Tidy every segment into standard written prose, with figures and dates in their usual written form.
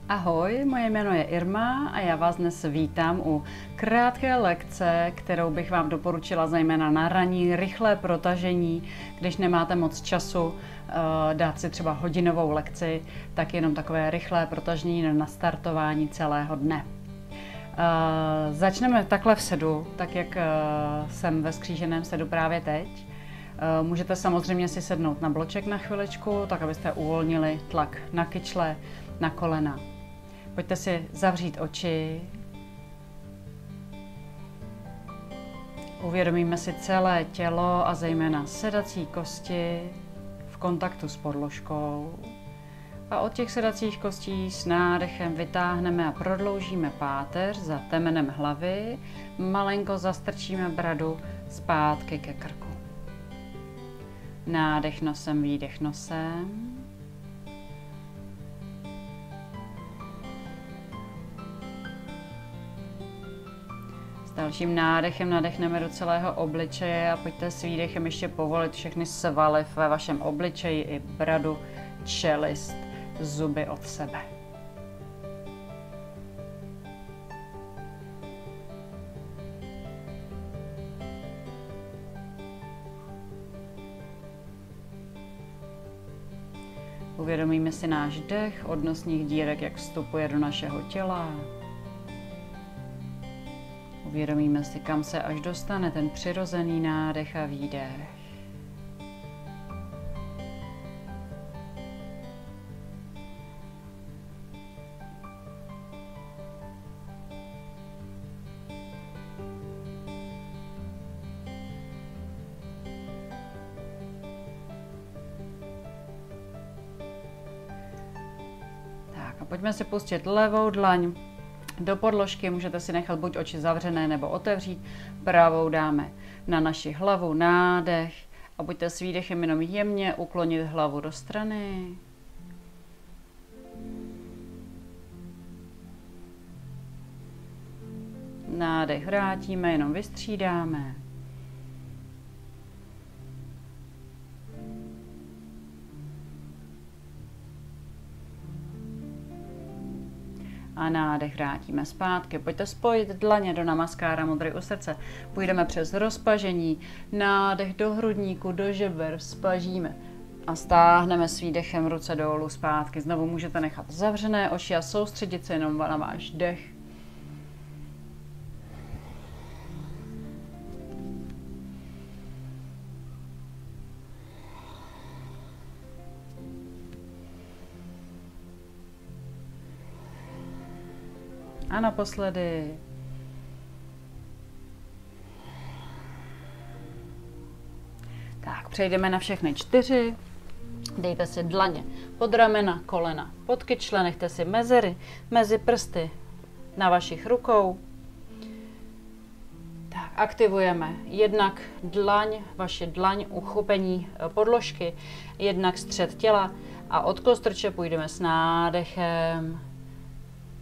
Ahoj, moje jméno je Irma a já vás dnes vítám u krátké lekce, kterou bych vám doporučila zejména na ranní rychlé protažení, když nemáte moc času dát si třeba hodinovou lekci, tak jenom takové rychlé protažení na nastartování celého dne. Začneme takhle v sedu, tak jak jsem ve skříženém sedu právě teď. Můžete samozřejmě si sednout na bloček na chviličku, tak abyste uvolnili tlak na kyčle, na kolena. Pojďte si zavřít oči. Uvědomíme si celé tělo a zejména sedací kosti v kontaktu s podložkou. A od těch sedacích kostí s nádechem vytáhneme a prodloužíme páteř za temenem hlavy. Malinko zastrčíme bradu zpátky ke krku. Nádech nosem, výdech nosem. S dalším nádechem nadechneme do celého obličeje a pojďte s výdechem ještě povolit všechny svaly ve vašem obličeji i bradu, čelist, zuby od sebe. Uvědomíme si náš dech od nosních dírek, jak vstupuje do našeho těla. Uvědomíme si, kam se až dostane ten přirozený nádech a výdech. A pojďme si pustit levou dlaň do podložky, můžete si nechat buď oči zavřené nebo otevřít. Pravou dáme na naši hlavu, nádech a pojďte s výdechem jenom jemně uklonit hlavu do strany. Nádech vrátíme, jenom vystřídáme. A nádech vrátíme zpátky. Pojďte spojit dlaně do namaskára modry u srdce. Půjdeme přes rozpažení, nádech do hrudníku, do žeber, vzpažíme. A stáhneme s výdechem ruce dolů zpátky. Znovu můžete nechat zavřené oči a soustředit se jenom na váš dech. A naposledy. Tak, přejdeme na všechny 4. Dejte si dlaně pod ramena, kolena, pod kyčle, nechte si mezery mezi prsty na vašich rukou. Tak, aktivujeme jednak vaši dlaň, uchopení podložky, jednak střed těla a od kostrče půjdeme s nádechem.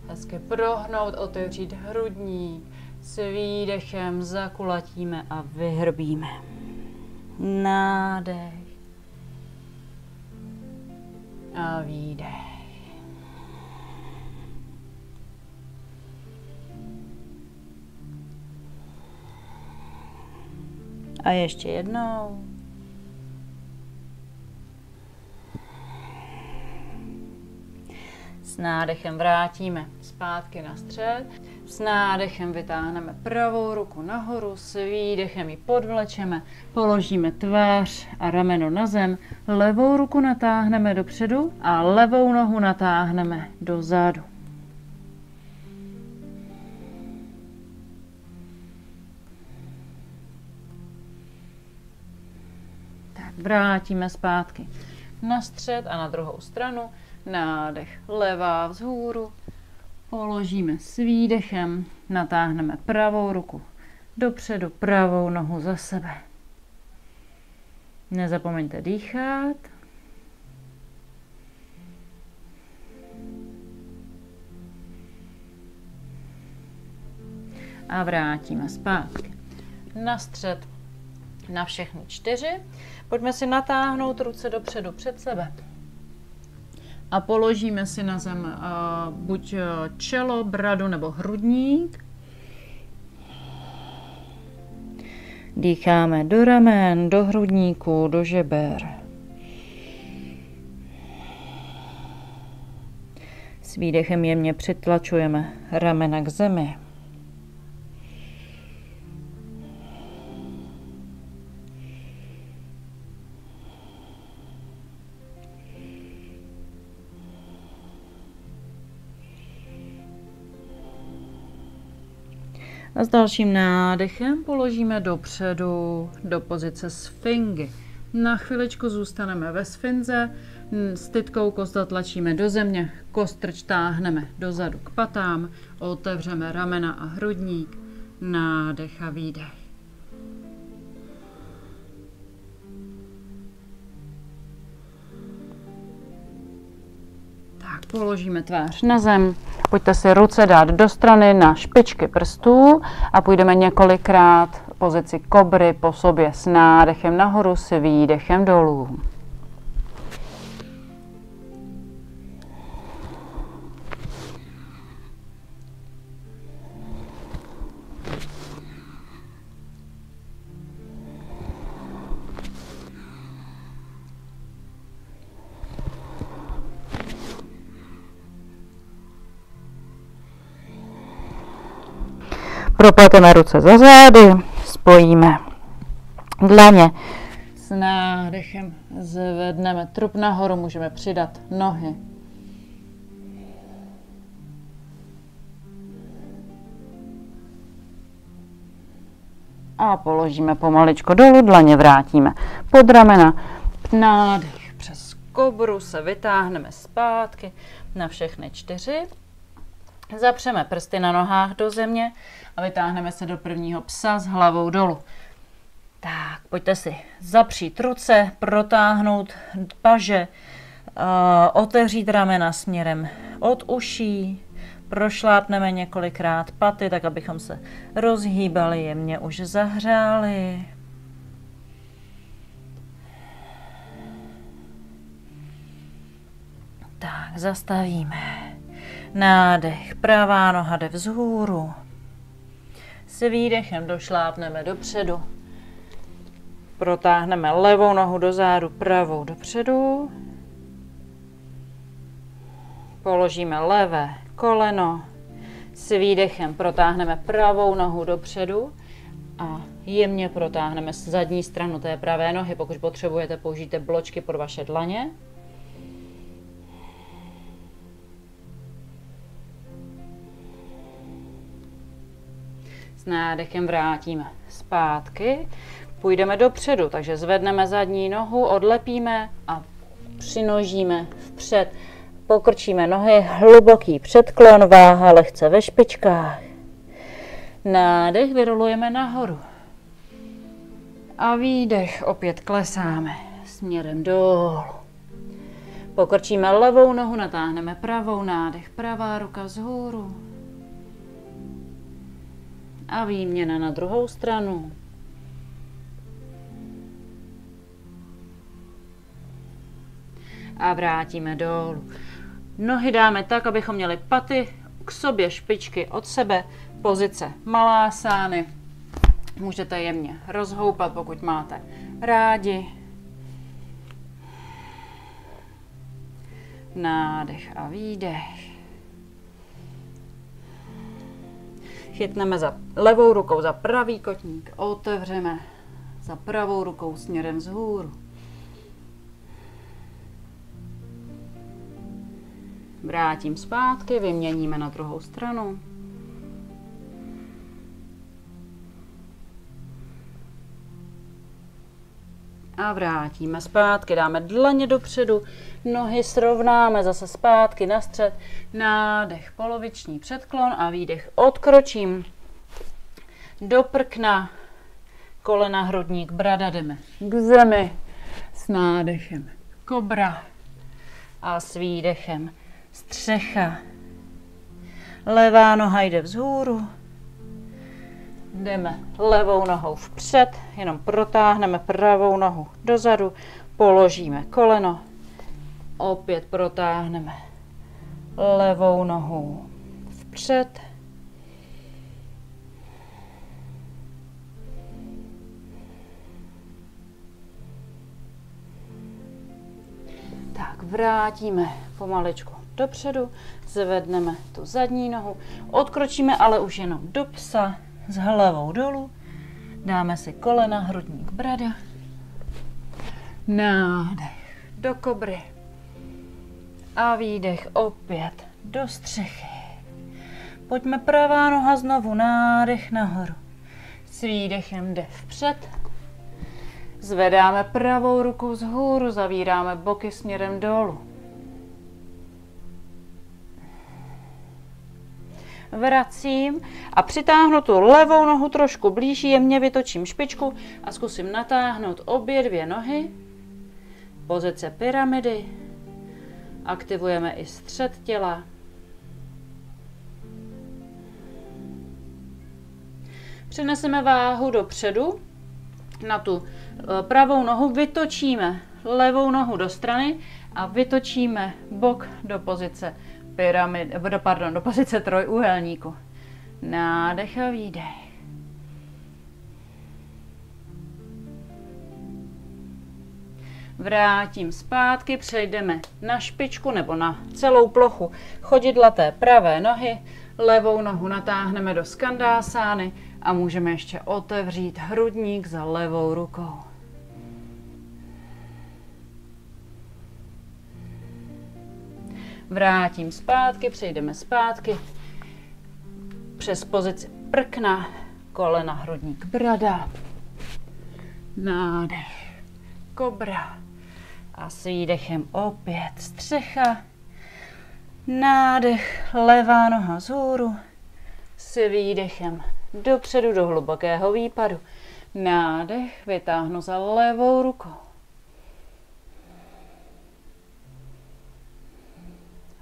Hezky prohnout, otevřít hrudník, s výdechem zakulatíme a vyhrbíme. Nádech a výdech. A ještě jednou. S nádechem vrátíme zpátky na střed. S nádechem vytáhneme pravou ruku nahoru, s výdechem ji podvlečeme, položíme tvář a rameno na zem, levou ruku natáhneme dopředu a levou nohu natáhneme dozadu. Tak, vrátíme zpátky na střed a na druhou stranu. Nádech, levá vzhůru, položíme s výdechem, natáhneme pravou ruku dopředu, pravou nohu za sebe. Nezapomeňte dýchat. A vrátíme zpátky na střed, na všechny 4. Pojďme si natáhnout ruce dopředu před sebe. A položíme si na zem buď čelo, bradu nebo hrudník. Dýcháme do ramen, do hrudníku, do žeber. S výdechem jemně přitlačujeme ramena k zemi. A s dalším nádechem položíme dopředu do pozice sfingy. Na chviličku zůstaneme ve sfinze, s tytkou kost zatlačíme do země, kostrč táhneme dozadu k patám, otevřeme ramena a hrudník, nádech a výdech. Tak, položíme tvář na zem, pojďte si ruce dát do strany na špičky prstů a půjdeme několikrát v pozici kobry po sobě s nádechem nahoru, s výdechem dolů. Propleteme ruce za zády, spojíme dlaně. S nádechem zvedneme trup nahoru, můžeme přidat nohy. A položíme pomaličko dolů, dlaně vrátíme pod ramena. Nádech přes kobru se vytáhneme zpátky na všechny 4. Zapřeme prsty na nohách do země a vytáhneme se do prvního psa s hlavou dolů. Tak, pojďte si zapřít ruce, protáhnout paže, otevřít ramena směrem od uší, prošlápneme několikrát paty, tak abychom se rozhýbali, jemně už zahřáli. Tak, zastavíme. Nádech, pravá noha jde vzhůru. S výdechem došlápneme dopředu. Protáhneme levou nohu do zádu, pravou dopředu. Položíme levé koleno. S výdechem protáhneme pravou nohu dopředu a jemně protáhneme zadní stranu té pravé nohy. Pokud potřebujete, použijte bločky pod vaše dlaně. Nádechem vrátíme zpátky, půjdeme dopředu, takže zvedneme zadní nohu, odlepíme a přinožíme vpřed. Pokrčíme nohy, hluboký předklon, váha lehce ve špičkách. Nádech vyrolujeme nahoru. A výdech opět klesáme směrem dolů. Pokrčíme levou nohu, natáhneme pravou, nádech, pravá ruka vzhůru. A výměna na druhou stranu. A vrátíme dolů. Nohy dáme tak, abychom měli paty k sobě, špičky od sebe. Pozice malásány. Můžete jemně rozhoupat, pokud máte rádi. Nádech a výdech. Chytneme za levou rukou za pravý kotník, otevřeme za pravou rukou směrem vzhůru. Vrátím zpátky, vyměníme na druhou stranu. A vrátíme zpátky, dáme dlaně dopředu, nohy srovnáme zase zpátky na střed, nádech, poloviční předklon a výdech, odkročím do prkna, kolena, hrudník, brada, jdeme k zemi s nádechem, kobra a s výdechem, střecha, levá noha jde vzhůru. Jdeme levou nohou vpřed, jenom protáhneme pravou nohu dozadu, položíme koleno Opět protáhneme levou nohu vpřed. Tak, vrátíme pomaličku dopředu, zvedneme tu zadní nohu, odkročíme ale už jenom do psa s hlavou dolů, dáme si kolena, hrudník, brada, nádech do kobry a výdech opět do střechy. Pojďme pravá noha znovu, nádech nahoru, s výdechem jde vpřed, zvedáme pravou ruku vzhůru, zavíráme boky směrem dolů. Vracím a přitáhnu tu levou nohu trošku blíž, jemně vytočím špičku a zkusím natáhnout obě dvě nohy. Pozice pyramidy. Aktivujeme i střed těla. Přeneseme váhu dopředu. Na tu pravou nohu vytočíme levou nohu do strany a vytočíme bok do pozice do pozice trojúhelníku. Nádech a výdech. Vrátím zpátky, přejdeme na špičku nebo na celou plochu chodidla té pravé nohy. Levou nohu natáhneme do skandásány a můžeme ještě otevřít hrudník za levou rukou. Vrátím zpátky, přejdeme zpátky přes pozici prkna, kolena, hrudník, brada, nádech, kobra a s výdechem opět střecha, nádech, levá noha vzhůru, s výdechem dopředu do hlubokého výpadu, nádech, vytáhnu za levou rukou.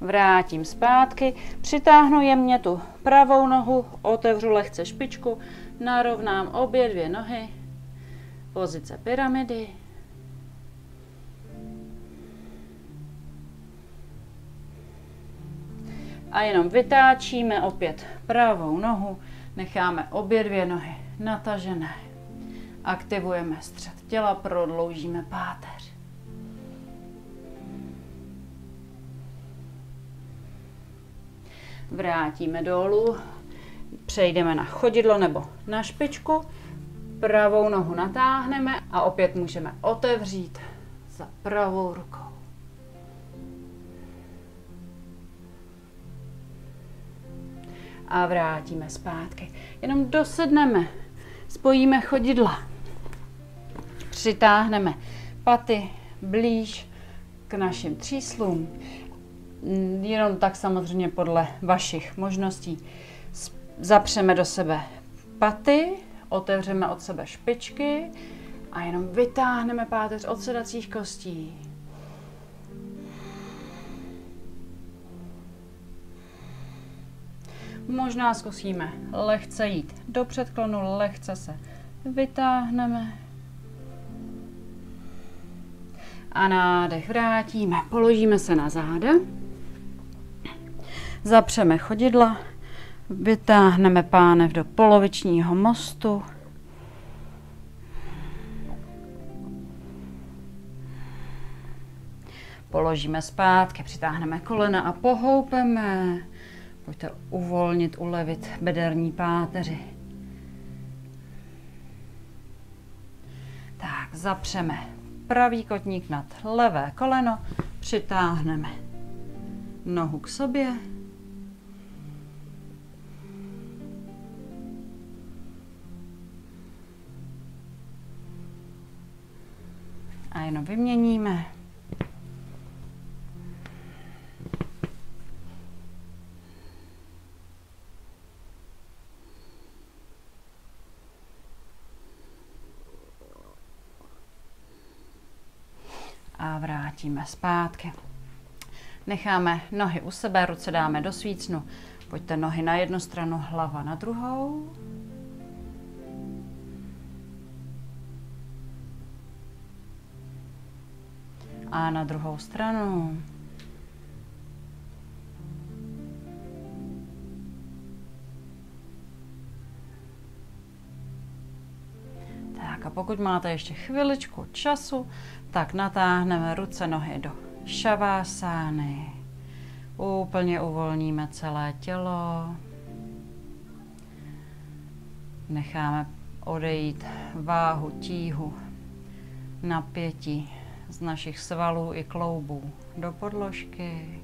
Vrátím zpátky, přitáhnu jemně tu pravou nohu, otevřu lehce špičku, narovnám obě dvě nohy, pozice pyramidy. A jenom vytáčíme opět pravou nohu, necháme obě dvě nohy natažené. Aktivujeme střed těla, prodloužíme páteř. Vrátíme dolů, přejdeme na chodidlo nebo na špičku, pravou nohu natáhneme a opět můžeme otevřít za pravou rukou. A vrátíme zpátky. Jenom dosedneme, spojíme chodidla, přitáhneme paty blíž k našim tříslům. Jenom tak samozřejmě podle vašich možností. Zapřeme do sebe paty, otevřeme od sebe špičky a jenom vytáhneme páteř od sedacích kostí. Možná zkusíme lehce jít do předklonu, lehce se vytáhneme. A nádech vrátíme, položíme se na záda. Zapřeme chodidla, vytáhneme pánev do polovičního mostu. Položíme zpátky, přitáhneme kolena a pohoupeme. Pojďte uvolnit, ulevit bederní páteři. Tak, zapřeme pravý kotník nad levé koleno, přitáhneme nohu k sobě. A jenom vyměníme. A vrátíme zpátky. Necháme nohy u sebe, ruce dáme do svícnu. Pojďte nohy na jednu stranu, hlava na druhou. A na druhou stranu. Tak a pokud máte ještě chviličku času, tak natáhneme ruce, nohy do šavásány. Úplně uvolníme celé tělo. Necháme odejít váhu, tíhu, napětí z našich svalů i kloubů do podložky.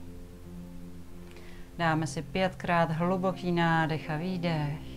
Dáme si 5krát hluboký nádech a výdech.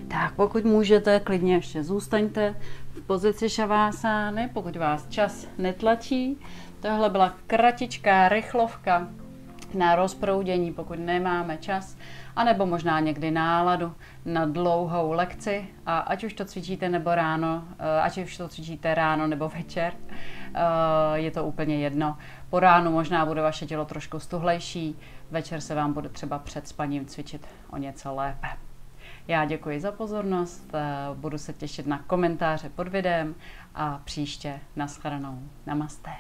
Tak pokud můžete, klidně ještě zůstaňte v pozici šavásány, pokud vás čas netlačí. Tohle byla kratičká rychlovka na rozproudění, pokud nemáme čas, anebo možná někdy náladu na dlouhou lekci. A ať už to cvičíte nebo ráno, ať už to cvičíte ráno nebo večer, je to úplně jedno. Po ránu možná bude vaše tělo trošku stuhlejší, večer se vám bude třeba před spaním cvičit o něco lépe. Já děkuji za pozornost, budu se těšit na komentáře pod videem a příště nashledanou. Namaste.